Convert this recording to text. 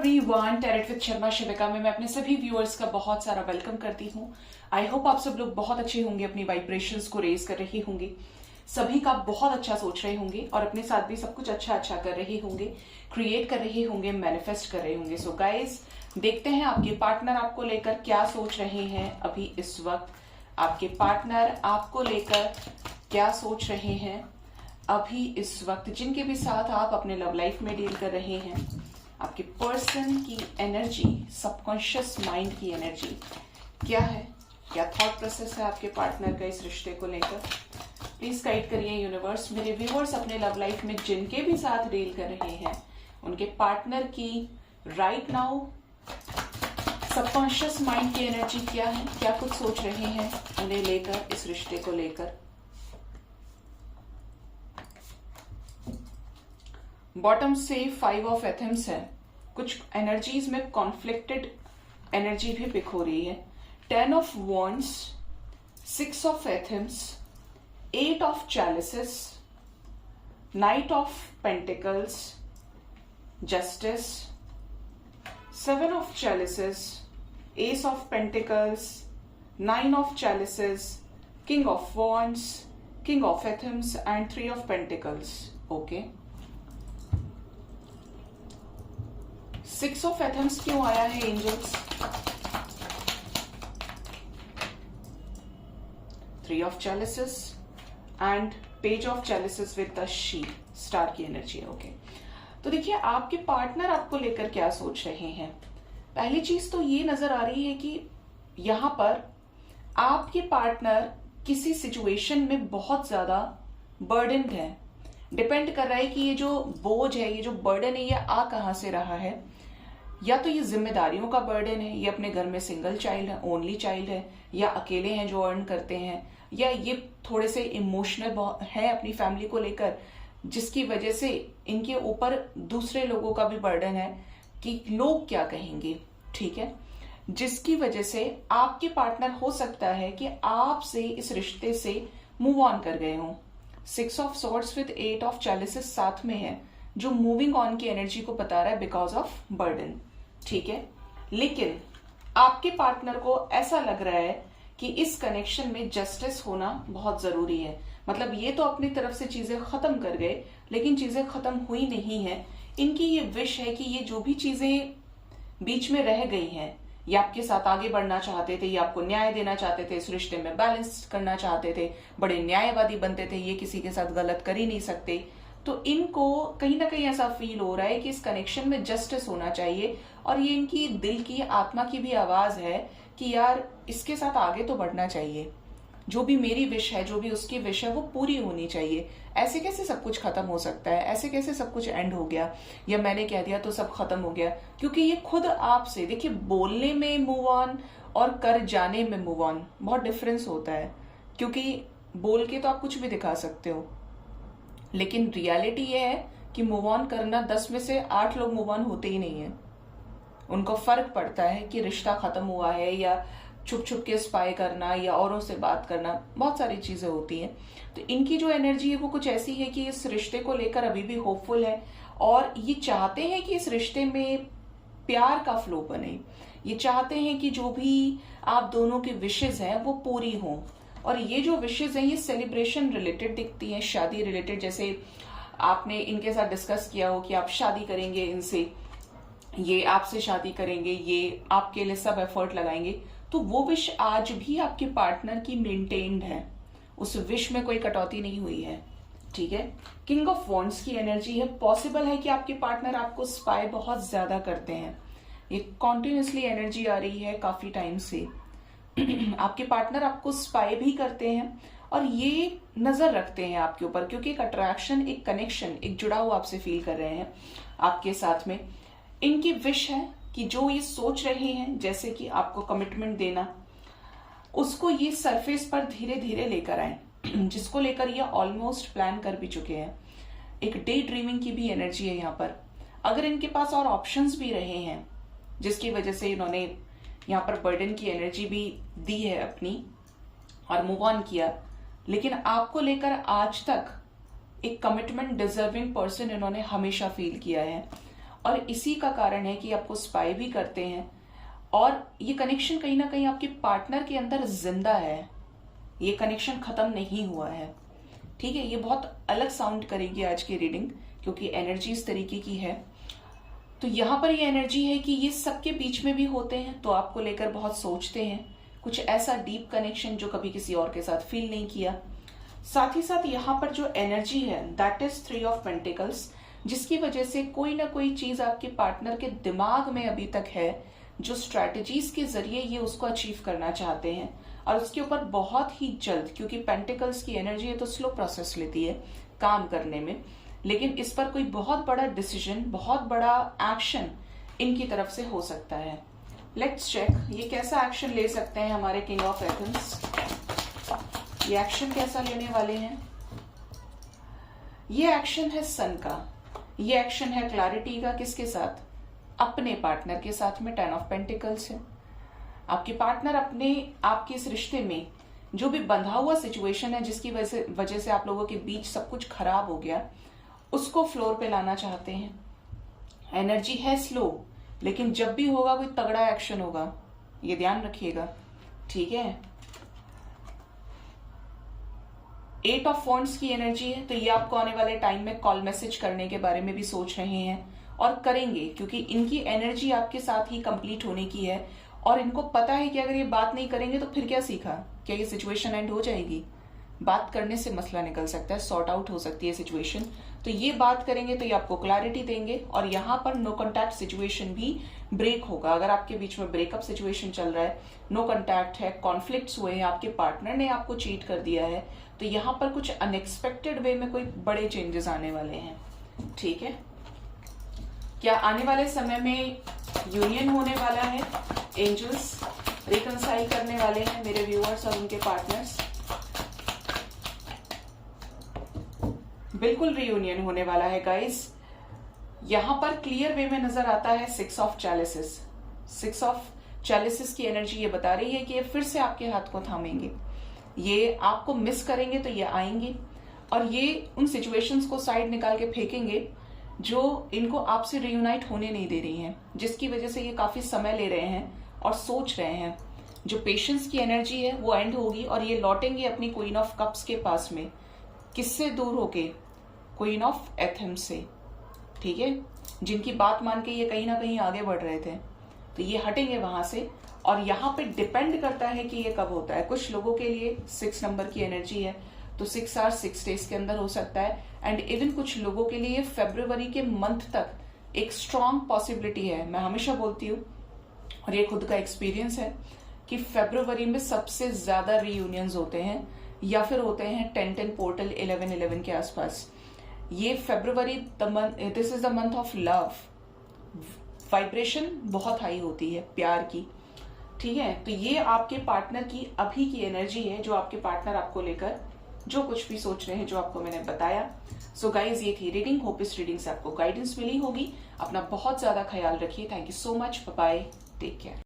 Everyone, tarot with Sharma शिविका में मैं अपने सभी व्यूअर्स का बहुत सारा वेलकम करती हूँ। आई होप आप सब लोग बहुत अच्छे होंगे, अपनी वाइब्रेशंस को रेज कर रहे होंगे, सभी का बहुत अच्छा सोच रहे होंगे और अपने साथ भी सब कुछ अच्छा अच्छा कर रहे होंगे, क्रिएट कर रहे होंगे, मैनिफेस्ट कर रहे होंगे। सो गाइज, देखते हैं आपके पार्टनर आपको लेकर क्या सोच रहे हैं अभी इस वक्त। आपके पार्टनर आपको लेकर क्या सोच रहे हैं अभी इस वक्त, जिनके भी साथ आप अपने लव लाइफ में डील कर रहे हैं। आपके पर्सन की एनर्जी, सबकॉन्शियस माइंड की एनर्जी क्या है, क्या थॉट प्रोसेस है आपके पार्टनर का इस रिश्ते को लेकर। प्लीज गाइड करिए यूनिवर्स। मेरे व्यूअर्स अपने लव लाइफ में जिनके भी साथ डील कर रहे हैं, उनके पार्टनर की राइट नाउ सबकॉन्शियस माइंड की एनर्जी क्या है, क्या कुछ सोच रहे हैं उन्हें लेकर, इस रिश्ते को लेकर। बॉटम से 5 ऑफ एथम्स है, कुछ एनर्जीज में कॉन्फ्लिक्टेड एनर्जी भी पिक हो रही है। 10 of wands, 6 of athames, 8 of chalices, knight of pentacles, justice, 7 of chalices, ace of pentacles, 9 of chalices, king of wands, king of athames and 3 of pentacles. Okay, 6 of athames क्यों आया है angels? 3 of chalices and page of chalices with the sheep, star की energy है। Okay, तो देखिए आपके partner आपको लेकर क्या सोच रहे हैं। पहली चीज तो ये नजर आ रही है कि यहां पर आपके पार्टनर किसी सिचुएशन में बहुत ज्यादा बर्डन्ड है। डिपेंड कर रहा है कि ये जो बोझ है, ये जो बर्डन है, ये आ कहां से रहा है। या तो ये जिम्मेदारियों का बर्डन है, ये अपने घर में सिंगल चाइल्ड है, ओनली चाइल्ड है, या अकेले हैं जो अर्न करते हैं, या ये थोड़े से इमोशनल है अपनी फैमिली को लेकर, जिसकी वजह से इनके ऊपर दूसरे लोगों का भी बर्डन है कि लोग क्या कहेंगे। ठीक है, जिसकी वजह से आपके पार्टनर हो सकता है कि आपसे इस रिश्ते से मूव ऑन कर गए हों। 6 ऑफ सॉर्ड्स विद 8 ऑफ चैलिसेस साथ में है, जो मूविंग ऑन की एनर्जी को बता रहा है बिकॉज ऑफ बर्डन। ठीक है, लेकिन आपके पार्टनर को ऐसा लग रहा है कि इस कनेक्शन में जस्टिस होना बहुत जरूरी है। मतलब ये तो अपनी तरफ से चीजें खत्म कर गए, लेकिन चीजें खत्म हुई नहीं है। इनकी ये विश है कि ये जो भी चीजें बीच में रह गई हैं, ये आपके साथ आगे बढ़ना चाहते थे, ये आपको न्याय देना चाहते थे, इस रिश्ते में बैलेंस करना चाहते थे, बड़े न्यायवादी बनते थे, ये किसी के साथ गलत कर ही नहीं सकते। तो इनको कहीं ना कहीं ऐसा फील हो रहा है कि इस कनेक्शन में जस्टिस होना चाहिए, और ये इनकी दिल की, आत्मा की भी आवाज है कि यार इसके साथ आगे तो बढ़ना चाहिए। जो भी मेरी विश है, जो भी उसकी विश है, वो पूरी होनी चाहिए। ऐसे कैसे सब कुछ खत्म हो सकता है, ऐसे कैसे सब कुछ एंड हो गया, या मैंने कह दिया तो सब खत्म हो गया। क्योंकि ये खुद आपसे, देखिए, बोलने में मूव ऑन और कर जाने में मूव ऑन बहुत डिफरेंस होता है। क्योंकि बोल के तो आप कुछ भी दिखा सकते हो, लेकिन रियलिटी ये है कि मूव ऑन करना 10 में से 8 लोग मूव ऑन होते ही नहीं है। उनको फर्क पड़ता है कि रिश्ता खत्म हुआ है, या छुप छुप के स्पाई करना, या औरों से बात करना, बहुत सारी चीजें होती हैं। तो इनकी जो एनर्जी है वो कुछ ऐसी है कि इस रिश्ते को लेकर अभी भी होपफुल है, और ये चाहते हैं कि इस रिश्ते में प्यार का फ्लो बने। ये चाहते हैं कि जो भी आप दोनों की विशेज हैं वो पूरी हों, और ये जो विशेज हैं ये सेलिब्रेशन रिलेटेड दिखती हैं, शादी रिलेटेड। जैसे आपने इनके साथ डिस्कस किया हो कि आप शादी करेंगे इनसे, ये आपसे शादी करेंगे, ये आपके लिए सब एफर्ट लगाएंगे, तो वो विश आज भी आपके पार्टनर की मेंटेन्ड है, उस विश में कोई कटौती नहीं हुई है। ठीक है, किंग ऑफ वॉन्ड्स की एनर्जी है। पॉसिबल है कि आपके पार्टनर आपको स्पाई बहुत ज्यादा करते हैं, ये कॉन्टिन्यूसली एनर्जी आ रही है काफी टाइम से। आपके पार्टनर आपको स्पाई भी करते हैं और ये नजर रखते हैं आपके ऊपर, क्योंकि एक अट्रैक्शन, एक कनेक्शन, एक जुड़ाव आपसे फील कर रहे हैं आपके साथ में। इनकी विश है कि जो ये सोच रहे हैं, जैसे कि आपको कमिटमेंट देना, उसको ये सरफेस पर धीरे धीरे लेकर आए, जिसको लेकर ये ऑलमोस्ट प्लान कर भी चुके हैं। एक डे ड्रीमिंग की भी एनर्जी है यहाँ पर। अगर इनके पास और ऑप्शंस भी रहे हैं, जिसकी वजह से इन्होंने यहाँ पर बर्डन की एनर्जी भी दी है अपनी और मूव ऑन किया, लेकिन आपको लेकर आज तक एक कमिटमेंट डिजर्विंग पर्सन इन्होंने हमेशा फील किया है। और इसी का कारण है कि आपको स्पाई भी करते हैं, और ये कनेक्शन कहीं ना कहीं आपके पार्टनर के अंदर जिंदा है, ये कनेक्शन खत्म नहीं हुआ है। ठीक है, ये बहुत अलग साउंड करेगी आज की रीडिंग, क्योंकि एनर्जी इस तरीके की है। तो यहां पर ये एनर्जी है कि ये सबके बीच में भी होते हैं, तो आपको लेकर बहुत सोचते हैं, कुछ ऐसा डीप कनेक्शन जो कभी किसी और के साथ फील नहीं किया। साथ ही साथ यहाँ पर जो एनर्जी है दैट इज 3 ऑफ पेंटिकल्स, जिसकी वजह से कोई ना कोई चीज आपके पार्टनर के दिमाग में अभी तक है, जो स्ट्रैटेजीज के जरिए ये उसको अचीव करना चाहते हैं, और उसके ऊपर बहुत ही जल्द, क्योंकि पेंटिकल्स की एनर्जी है तो स्लो प्रोसेस लेती है काम करने में, लेकिन इस पर कोई बहुत बड़ा डिसीजन, बहुत बड़ा एक्शन इनकी तरफ से हो सकता है। लेट्स चेक ये कैसा एक्शन ले सकते हैं हमारे किंग ऑफ एथेंस। ये एक्शन कैसा लेने वाले हैं? ये एक्शन है सन का, ये एक्शन है क्लैरिटी का। किसके साथ? अपने पार्टनर के साथ में 10 ऑफ पेंटिकल्स है। आपके पार्टनर अपने आपके इस रिश्ते में जो भी बंधा हुआ सिचुएशन है, जिसकी वजह से आप लोगों के बीच सब कुछ खराब हो गया, उसको फ्लोर पे लाना चाहते हैं। एनर्जी है स्लो, लेकिन जब भी होगा कोई तगड़ा एक्शन होगा, ये ध्यान रखिएगा। ठीक है, 8 ऑफ वॉन्ड्स की एनर्जी है, तो ये आपको आने वाले टाइम में कॉल मैसेज करने के बारे में भी सोच रहे हैं और करेंगे, क्योंकि इनकी एनर्जी आपके साथ ही कंप्लीट होने की है, और इनको पता है कि अगर ये बात नहीं करेंगे तो फिर क्या सीखा? क्या ये सिचुएशन एंड हो जाएगी? बात करने से मसला निकल सकता है, सॉर्ट आउट हो सकती है सिचुएशन। तो ये बात करेंगे तो ये आपको क्लैरिटी देंगे, और यहाँ पर नो कॉन्टैक्ट सिचुएशन भी ब्रेक होगा। अगर आपके बीच में ब्रेकअप सिचुएशन चल रहा है, नो कॉन्टैक्ट है, कॉन्फ्लिक्ट्स हुए हैं, आपके पार्टनर ने आपको चीट कर दिया है, तो यहाँ पर कुछ अनएक्सपेक्टेड वे में कोई बड़े चेंजेस आने वाले हैं। ठीक है, क्या आने वाले समय में यूनियन होने वाला है? एंजल्स रिकंसाइल करने वाले हैं मेरे व्यूअर्स और उनके पार्टनर्स। बिल्कुल रियूनियन होने वाला है गाइस। यहां पर क्लियर वे में नजर आता है 6 ऑफ चैलिसेस। 6 ऑफ चैलिसेस की एनर्जी ये बता रही है कि ये फिर से आपके हाथ को थामेंगे, ये आपको मिस करेंगे तो ये आएंगे, और ये उन सिचुएशंस को साइड निकाल के फेंकेंगे जो इनको आपसे रियूनाइट होने नहीं दे रही हैं, जिसकी वजह से ये काफी समय ले रहे हैं और सोच रहे हैं। जो पेशेंस की एनर्जी है वो एंड होगी, और ये लौटेंगे अपनी क्वीन ऑफ कप्स के पास में। किससे दूर होके? क्वीन ऑफ एथेंस से। ठीक है, जिनकी बात मान के ये कहीं ना कहीं आगे बढ़ रहे थे, तो ये हटेंगे वहां से। और यहाँ पे डिपेंड करता है कि ये कब होता है। कुछ लोगों के लिए 6 नंबर की एनर्जी है, तो 6 आवर 6 डेज के अंदर हो सकता है, एंड इवन कुछ लोगों के लिए फरवरी के मंथ तक एक स्ट्रांग पॉसिबिलिटी है। मैं हमेशा बोलती हूँ, और ये खुद का एक्सपीरियंस है, कि फरवरी में सबसे ज्यादा रीयूनियंस होते हैं, या फिर होते हैं 10-10 पोर्टल 11-11 के आसपास। ये फरवरी this is the month of love, vibration बहुत हाई होती है प्यार की। ठीक है, तो ये आपके पार्टनर की अभी की एनर्जी है, जो आपके पार्टनर आपको लेकर जो कुछ भी सोच रहे हैं, जो आपको मैंने बताया। सो गाइज, ये थी रीडिंग। होप इस रीडिंग से आपको गाइडेंस मिली होगी। अपना बहुत ज्यादा ख्याल रखिए। Thank you so much. Bye bye, take care.